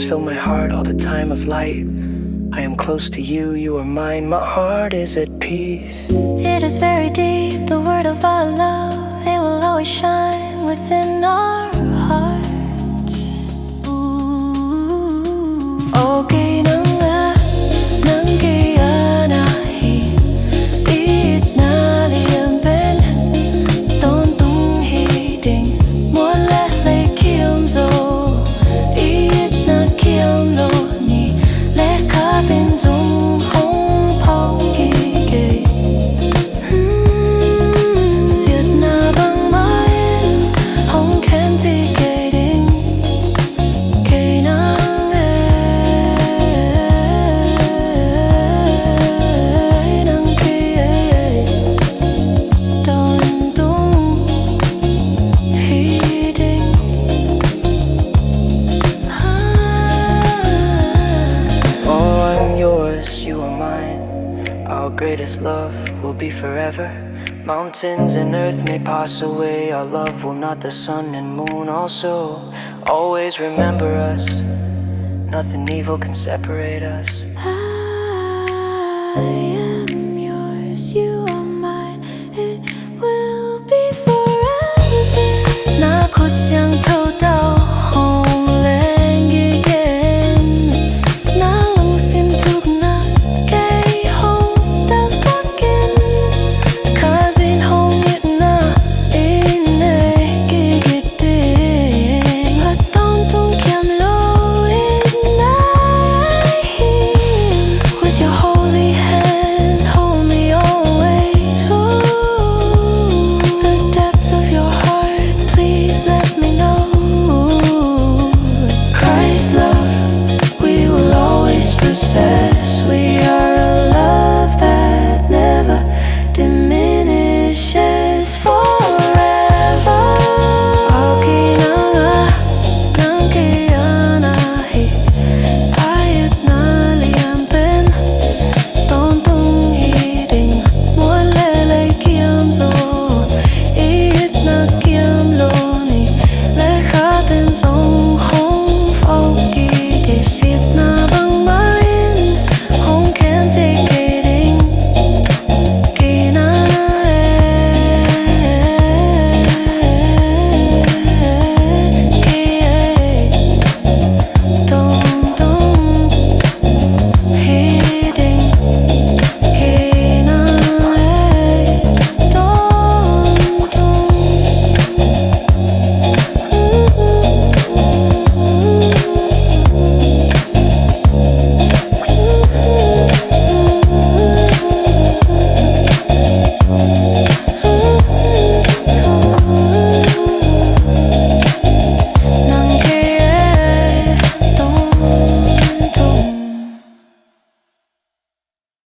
fill my heart all the time of light. I am close to you, you are mine, my heart is at peace. It is very deep, the word of our love. It will always shine within our hearts. Oh, Kei Nang A, nang Kei A naih, Itna muanpen, tôn tung hi ding, muốn lẽ lấy kiang zo, Itna kiang lo ni, lẽ khá tên dung hong phao gige. Siết na bằng mái hong khen deihkei ding, Kei Nang A, nang Kei A, tôn tung hi ding. Oh, I'm yours, you are mine. Our greatest love will be forever. Mountains and earth may pass away, our love will not, the sun and moon also. Always remember us, nothing evil can separate us. I am yours, you